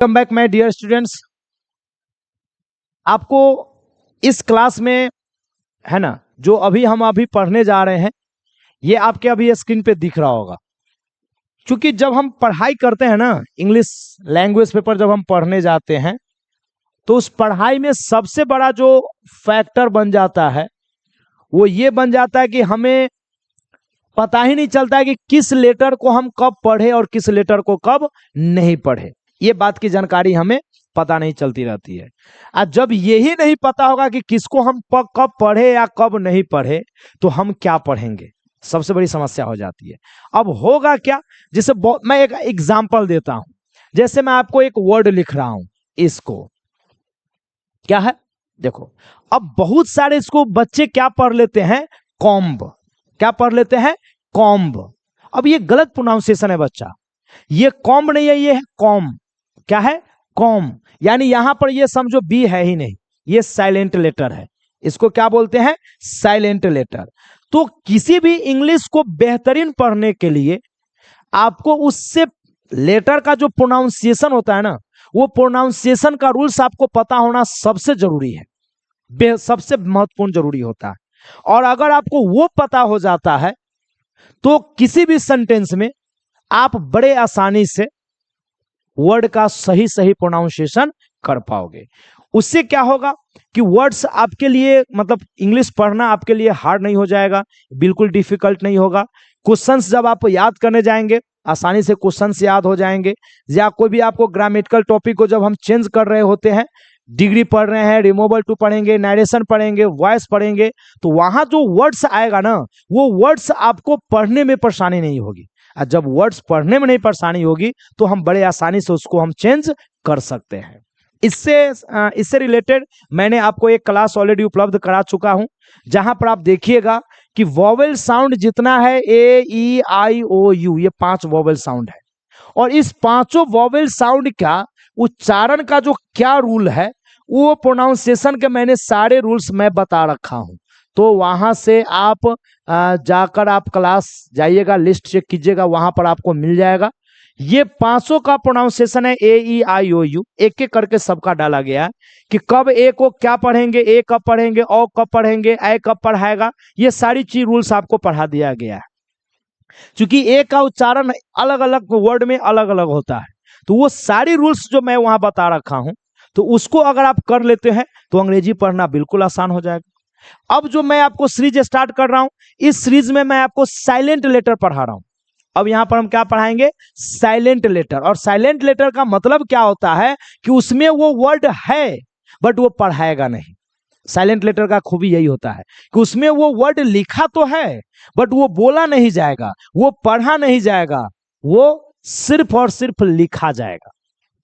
Welcome back my dear students. आपको इस class में है ना, जो हम अभी पढ़ने जा रहे हैं, ये आपके अभी स्क्रीन पे दिख रहा होगा। क्योंकि जब हम पढ़ाई करते हैं ना, इंग्लिश लैंग्वेज पेपर जब हम पढ़ने जाते हैं, तो उस पढ़ाई में सबसे बड़ा जो फैक्टर बन जाता है वो ये बन जाता है कि हमें पता ही नहीं चलता है कि किस लेटर को हम कब पढ़े और किस लेटर को कब नहीं पढ़े। ये बात की जानकारी हमें पता नहीं चलती रहती है। और जब यही नहीं पता होगा कि किसको हम कब पढ़े या कब नहीं पढ़े, तो हम क्या पढ़ेंगे, सबसे बड़ी समस्या हो जाती है। अब होगा क्या, जैसे मैं एक एग्जांपल देता हूं। जैसे मैं आपको एक वर्ड लिख रहा हूं, इसको क्या है, देखो। अब बहुत सारे इसको बच्चे क्या पढ़ लेते हैं, कॉम्ब। क्या पढ़ लेते हैं, कॉम्ब। अब ये गलत प्रोनाउंसिएशन है बच्चा, ये कॉम्ब नहीं है, ये है कॉम। क्या है, कॉम। यानी यहां पर ये समझो बी है ही नहीं, ये साइलेंट लेटर है। इसको क्या बोलते हैं, साइलेंट लेटर। तो किसी भी इंग्लिश को बेहतरीन पढ़ने के लिए आपको उससे लेटर का जो प्रोनाउंसिएशन होता है ना, वो प्रोनाउंसिएशन का रूल्स आपको पता होना सबसे जरूरी है, सबसे महत्वपूर्ण जरूरी होता है। और अगर आपको वो पता हो जाता है तो किसी भी सेंटेंस में आप बड़े आसानी से वर्ड का सही सही प्रोनाउंसिएशन कर पाओगे। उससे क्या होगा कि वर्ड्स आपके लिए, मतलब इंग्लिश पढ़ना आपके लिए हार्ड नहीं हो जाएगा, बिल्कुल डिफिकल्ट नहीं होगा। क्वेश्चंस जब आप याद करने जाएंगे, आसानी से क्वेश्चंस याद हो जाएंगे। या कोई भी आपको ग्रामेटिकल टॉपिक को जब हम चेंज कर रहे होते हैं, डिग्री पढ़ रहे हैं, रिमूवल टू पढ़ेंगे, नरेशन पढ़ेंगे, वॉइस पढ़ेंगे, तो वहां जो वर्ड्स आएगा ना, वो वर्ड्स आपको पढ़ने में परेशानी नहीं होगी। और जब वर्ड्स पढ़ने में नहीं परेशानी होगी तो हम बड़े आसानी से उसको हम चेंज कर सकते हैं। इससे रिलेटेड मैंने आपको एक क्लास ऑलरेडी उपलब्ध करा चुका हूं, जहां पर आप देखिएगा कि वॉवेल साउंड जितना है, ए ई आई ओ यू, ये 5 वॉवेल साउंड है। और इस 5 वॉवेल साउंड का उच्चारण का जो क्या रूल है, वो प्रोनाउंसिएशन के मैंने सारे रूल्स मैं बता रखा हूं। तो वहां से आप जाकर आप क्लास जाइएगा, लिस्ट चेक कीजिएगा, वहां पर आपको मिल जाएगा। ये 500 का प्रोनाउंसिएशन है, ए ई आई ओ यू, एक एक करके सबका डाला गया है कि कब ए को क्या पढ़ेंगे, ए कब पढ़ेंगे, ओ कब पढ़ेंगे, ए कब पढ़ाएगा। ये सारी चीज रूल्स आपको पढ़ा दिया गया है। क्योंकि ए का उच्चारण अलग अलग वर्ड में अलग अलग होता है, तो वो सारी रूल्स जो मैं वहां बता रखा हूं, तो उसको अगर आप कर लेते हैं तो अंग्रेजी पढ़ना बिल्कुल आसान हो जाएगा। अब जो मैं आपको सीरीज स्टार्ट कर रहा हूं, इस सीरीज में मैं आपको साइलेंट लेटर पढ़ा रहा हूं। अब यहां पर हम क्या पढ़ाएंगे, साइलेंट लेटर। और साइलेंट लेटर का मतलब क्या होता है कि उसमें वो वर्ड है बट वो पढ़ाएगा नहीं। साइलेंट लेटर का खूबी यही होता है कि उसमें वो वर्ड लिखा तो है बट वो बोला नहीं जाएगा, वो पढ़ा नहीं जाएगा, वो सिर्फ और सिर्फ लिखा जाएगा।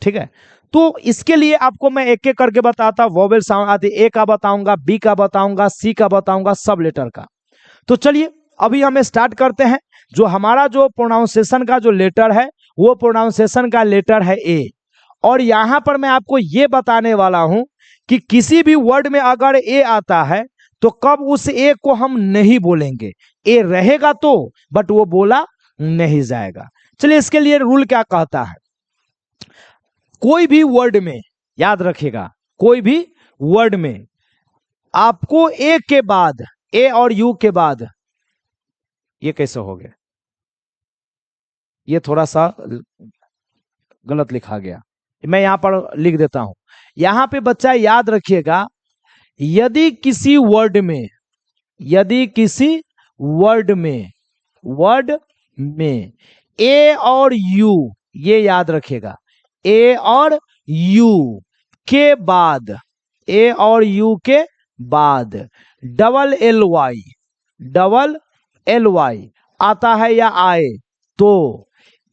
ठीक है, तो इसके लिए आपको मैं एक एक करके बताता, वोवेल साउंड आते, ए का बताऊंगा, बी का बताऊंगा, सी का बताऊंगा, सब लेटर का। तो चलिए अभी हम स्टार्ट करते हैं। जो हमारा जो प्रोनाउंसिएशन का जो लेटर है, वो प्रोनाउंसिएशन का लेटर है ए। और यहां पर मैं आपको ये बताने वाला हूं कि किसी भी वर्ड में अगर ए आता है तो कब उस ए को हम नहीं बोलेंगे। ए रहेगा तो, बट वो बोला नहीं जाएगा। चलिए इसके लिए रूल क्या कहता है। कोई भी वर्ड में, याद रखिएगा, कोई भी वर्ड में आपको ए के बाद, ए और यू के बाद, ये कैसे हो गया, ये थोड़ा सा गलत लिखा गया, मैं यहां पर लिख देता हूं। यहां पे बच्चा याद रखिएगा, यदि किसी वर्ड में, यदि किसी वर्ड में ए और यू, ये याद रखिएगा, ए और यू के बाद, ए और यू के बाद डबल एल वाई आता है या आए, तो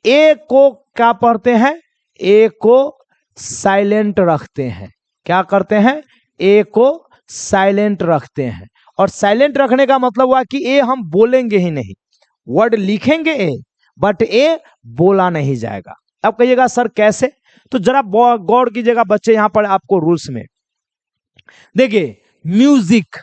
ए को क्या पढ़ते हैं, ए को साइलेंट रखते हैं। क्या करते हैं, ए को साइलेंट रखते हैं। और साइलेंट रखने का मतलब हुआ कि ए हम बोलेंगे ही नहीं, वर्ड लिखेंगे ए, बट ए बोला नहीं जाएगा। अब कहिएगा सर कैसे, तो जरा गौर कीजिएगा बच्चे, यहां पर आपको रूल्स में देखिए, म्यूजिक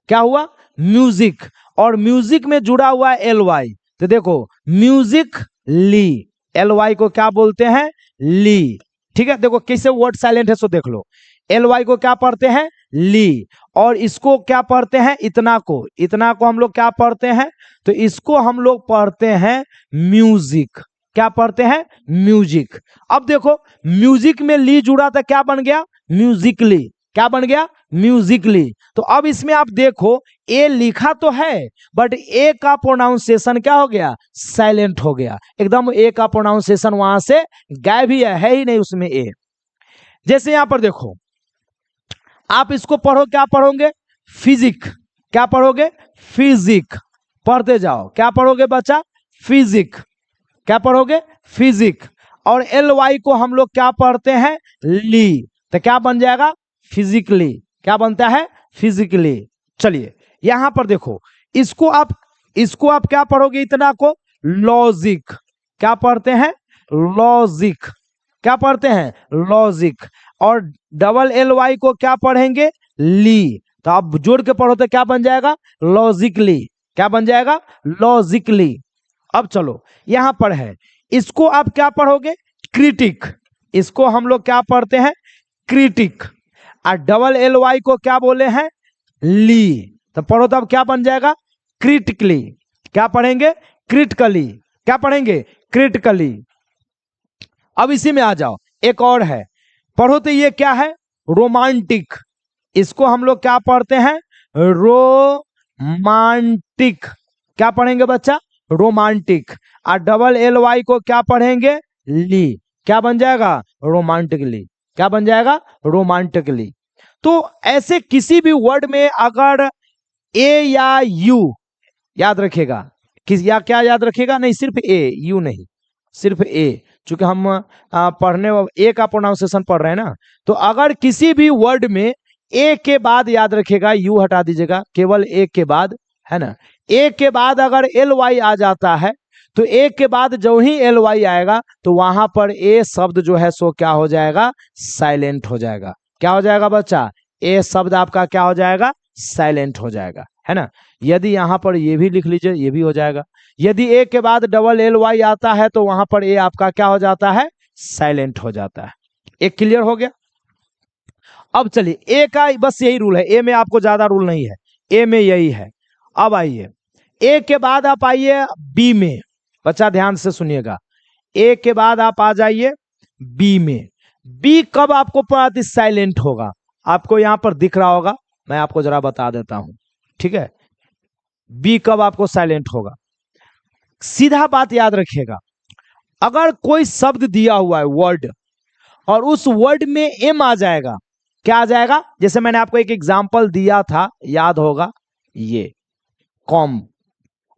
क्या हुआ, म्यूजिक, और म्यूजिक में जुड़ा हुआ है एल वाई, तो देखो म्यूजिक ली, एल वाई को क्या बोलते हैं, ली। ठीक है, देखो कैसे वर्ड साइलेंट है, सो देख लो। एल वाई को क्या पढ़ते हैं, ली, और इसको क्या पढ़ते हैं, इतना को हम लोग क्या पढ़ते हैं, तो इसको हम लोग पढ़ते हैं म्यूजिक। क्या पढ़ते हैं, म्यूजिक। अब देखो म्यूजिक में ली जुड़ा था, क्या बन गया, म्यूजिकली। क्या बन गया, म्यूजिकली। तो अब इसमें आप देखो ए लिखा तो है, बट ए का प्रोनाउंसिएशन क्या हो गया, साइलेंट हो गया एकदम। ए का प्रोनाउंसिएशन वहां से गायब ही है ही नहीं उसमें ए। जैसे यहां पर देखो, आप इसको पढ़ो, क्या पढ़ोगे, फिजिक। क्या पढ़ोगे, फिजिक। पढ़ते जाओ, क्या पढ़ोगे बच्चा, फिजिक। क्या पढ़ोगे, फिजिक। और एल वाई को हम लोग क्या पढ़ते हैं, ली, तो क्या बन जाएगा, फिजिकली। क्या बनता है, फिजिकली। चलिए यहां पर देखो, इसको आप क्या पढ़ोगे, इतना को लॉजिक। क्या पढ़ते हैं, लॉजिक। क्या पढ़ते हैं, लॉजिक। और डबल एल वाई को क्या पढ़ेंगे, ली। तो आप जोड़ के पढ़ो तो क्या बन जाएगा, लॉजिकली। क्या बन जाएगा, लॉजिकली। अब चलो यहां पर है, इसको आप क्या पढ़ोगे, क्रिटिक। इसको हम लोग क्या पढ़ते हैं, क्रिटिक। और डबल एल वाई को क्या बोले हैं, ली। तो पढ़ो तो अब क्या बन जाएगा, क्रिटिकली। क्या पढ़ेंगे, क्रिटिकली। क्या पढ़ेंगे, क्रिटिकली। अब इसी में आ जाओ, एक और है, पढ़ो तो ये क्या है, रोमांटिक। इसको हम लोग क्या पढ़ते हैं, रोमांटिक। क्या पढ़ेंगे बच्चा, रोमांटिक। और डबल एल वाई को क्या पढ़ेंगे, ली। क्या बन जाएगा, रोमांटिकली। क्या बन जाएगा, रोमांटिकली। तो ऐसे किसी भी वर्ड में अगर ए या यू, याद रखिएगा, किस या क्या याद रखिएगा, नहीं सिर्फ ए, यू नहीं, सिर्फ ए, चूंकि हम पढ़ने ए का प्रोनाउंसिएशन पढ़ रहे हैं ना। तो अगर किसी भी वर्ड में ए के बाद, याद रखिएगा, यू हटा दीजिएगा, केवल ए के बाद, है ना। ए के बाद अगर एल वाई आ जाता है, तो ए के बाद जो ही एल वाई आएगा तो वहां पर ए शब्द जो है सो क्या हो जाएगा, साइलेंट हो जाएगा। क्या हो जाएगा बच्चा, ए शब्द आपका क्या हो जाएगा, साइलेंट हो जाएगा, है ना। यदि यहां पर ये भी लिख लीजिए, ये भी हो जाएगा। यदि ए के बाद डबल एल वाई आता है तो वहां पर ए आपका क्या हो जाता है, साइलेंट हो जाता है। एक क्लियर हो गया। अब चलिए ए का बस यही रूल है, ए में आपको ज्यादा रूल नहीं है, ए में यही है। अब आइए ए के बाद आप आइए बी में, बच्चा ध्यान से सुनिएगा। ए के बाद आप आ जाइए बी में। बी कब आपको पता साइलेंट होगा, आपको यहां पर दिख रहा होगा, मैं आपको जरा बता देता हूं, ठीक है। बी कब आपको साइलेंट होगा, सीधा बात याद रखिएगा, अगर कोई शब्द दिया हुआ है वर्ड, और उस वर्ड में एम आ जाएगा, क्या आ जाएगा, जैसे मैंने आपको एक एग्जांपल दिया था, याद होगा, ये कॉम।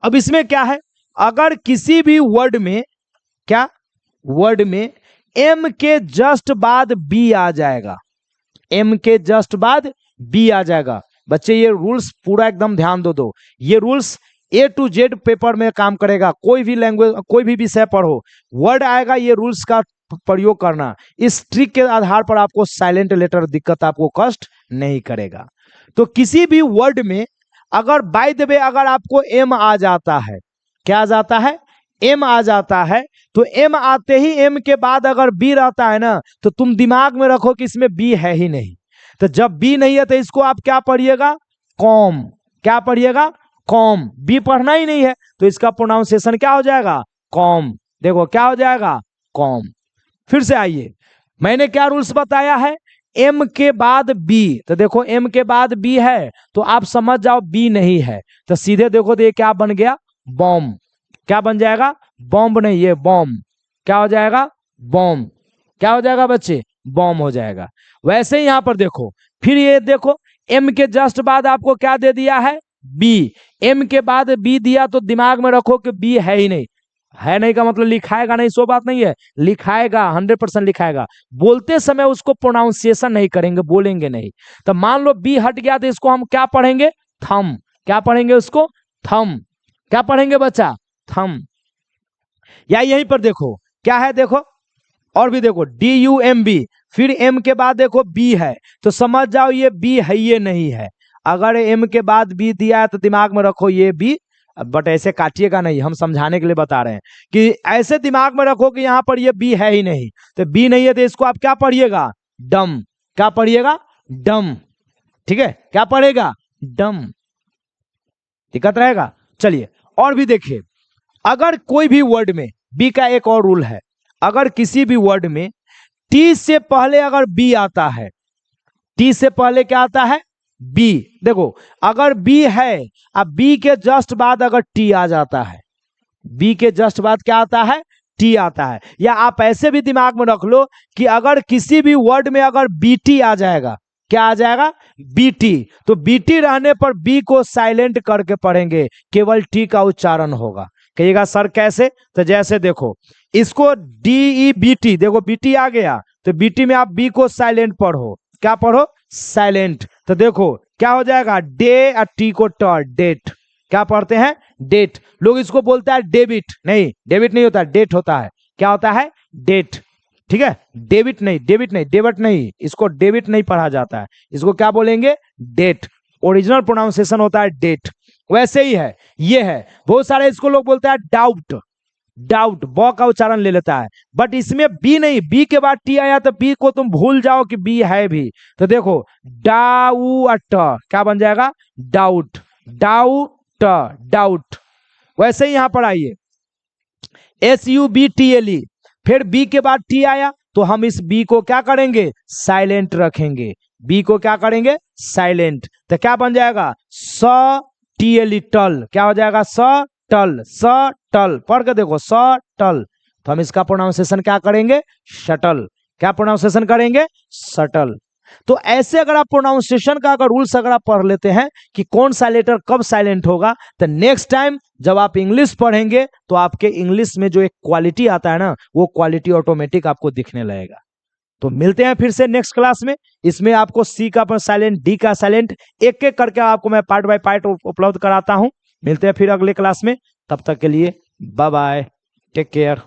अब इसमें क्या है, अगर किसी भी वर्ड में, क्या वर्ड में एम के जस्ट बाद बी आ जाएगा, एम के जस्ट बाद बी आ जाएगा। बच्चे ये रूल्स पूरा एकदम ध्यान दो, ये rules A to Z paper में काम करेगा। कोई भी लैंग्वेज, कोई भी विषय पढ़ो, वर्ड आएगा, ये रूल्स का प्रयोग करना। इस ट्रिक के आधार पर आपको साइलेंट लेटर दिक्कत आपको कष्ट नहीं करेगा। तो किसी भी वर्ड में अगर बाय द वे अगर आपको एम आ जाता है, क्या आ जाता है, एम आ जाता है, तो एम आते ही एम के बाद अगर बी रहता है ना, तो तुम दिमाग में रखो कि इसमें बी है ही नहीं। तो जब बी नहीं है तो इसको आप क्या पढ़िएगा, कॉम। क्या पढ़िएगा, कॉम। बी पढ़ना ही नहीं है तो इसका प्रोनाउंसिएशन क्या हो जाएगा, कॉम। देखो क्या हो जाएगा, कॉम। फिर से आइए, मैंने क्या रूल्स बताया है, एम के बाद बी, तो देखो एम के बाद बी है तो आप समझ जाओ बी नहीं है, तो सीधे देखो तो ये क्या बन गया, बॉम्ब। क्या बन जाएगा, बॉम्ब नहीं, ये बॉम्ब। क्या हो जाएगा, बॉम्ब। क्या हो जाएगा बच्चे, बॉम्ब हो जाएगा। वैसे ही यहां पर देखो, फिर ये देखो एम के जस्ट बाद आपको क्या दे दिया है, बी। एम के बाद बी दिया तो दिमाग में रखो कि बी है ही नहीं। है नहीं का मतलब लिखाएगा नहीं, सो बात नहीं है, लिखाएगा, 100% लिखाएगा। बोलते समय उसको प्रोनाउंसिएशन नहीं करेंगे, बोलेंगे नहीं। तो मान लो बी हट गया तो इसको हम क्या पढ़ेंगे, थम। क्या पढ़ेंगे उसको, थम। क्या पढ़ेंगे बच्चा, थम। या यहीं पर देखो क्या है, देखो और भी देखो, DUMB, फिर एम के बाद देखो बी है, तो समझ जाओ ये बी है, ये नहीं है। अगर एम के बाद बी दिया है तो दिमाग में रखो ये बी बट ऐसे काटिएगा नहीं, हम समझाने के लिए बता रहे हैं कि ऐसे दिमाग में रखो कि यहाँ पर ये बी है ही नहीं, तो बी नहीं है तो इसको आप क्या पढ़िएगा, डम। क्या पढ़िएगा, डम। ठीक है, क्या पढ़ेगा, डम। दिक्कत रहेगा। चलिए और भी देखिए, अगर कोई भी वर्ड में, बी का एक और रूल है, अगर किसी भी वर्ड में टी से पहले अगर बी आता है, टी से पहले क्या आता है, बी। देखो अगर बी है, अब बी के जस्ट बाद अगर टी आ जाता है, बी के जस्ट बाद क्या आता है, टी आता है। या आप ऐसे भी दिमाग में रख लो कि अगर किसी भी वर्ड में अगर बीटी आ जाएगा, क्या आ जाएगा, बीटी, तो बीटी रहने पर बी को साइलेंट करके पढ़ेंगे, केवल टी का उच्चारण होगा। कहिएगा सर कैसे, तो जैसे देखो इसको डी ई बी टी, देखो बीटी आ गया तो बीटी में आप बी को साइलेंट पढ़ो, क्या पढ़ो, साइलेंट। तो देखो क्या हो जाएगा, डे और टी को ट, डेट। क्या पढ़ते हैं, डेट। लोग इसको बोलता है डेबिट, नहीं डेबिट नहीं होता, डेट होता है। क्या होता है, डेट। ठीक है, डेबिट नहीं, डेबिट नहीं, डेबिट नहीं, इसको डेबिट नहीं पढ़ा जाता है, इसको क्या बोलेंगे, डेट। ओरिजिनल प्रोनाउंसिएशन होता है डेट। वैसे ही है, ये है, बहुत सारे इसको लोग बोलते हैं डाउट, डाउट, ब का उच्चारण ले लेता है, बट इसमें बी नहीं, बी के बाद टी आया तो बी को तुम भूल जाओ कि बी है भी। तो देखो डाउट, क्या बन जाएगा, डाउट, डाउट, डाउट। वैसे ही यहां पर आइए, SUBTLE, फिर बी के बाद टी आया तो हम इस बी को क्या करेंगे, साइलेंट रखेंगे, बी को क्या करेंगे, साइलेंट। तो क्या बन जाएगा, STLE, टल। क्या हो जाएगा, टल, टल। पढ़ के देखो, टल। तो हम इसका प्रोनाउंसिएशन क्या करेंगे, शटल। क्या प्रोनाउंसिएशन करेंगे, शटल। तो ऐसे अगर आप प्रोनाउंसिएशन का अगर रूल्स अगर आप पढ़ लेते हैं कि कौन सा लेटर कब साइलेंट होगा, तो नेक्स्ट टाइम जब आप इंग्लिश पढ़ेंगे तो आपके इंग्लिश में जो एक क्वालिटी आता है ना, वो क्वालिटी ऑटोमेटिक आपको दिखने लगेगा। तो मिलते हैं फिर से नेक्स्ट क्लास में। इसमें आपको सी का साइलेंट, डी का साइलेंट, एक एक करके आपको मैं पार्ट बाय पार्ट उपलब्ध कराता हूं। मिलते हैं फिर अगले क्लास में, तब तक के लिए बाय बाय, टेक केयर।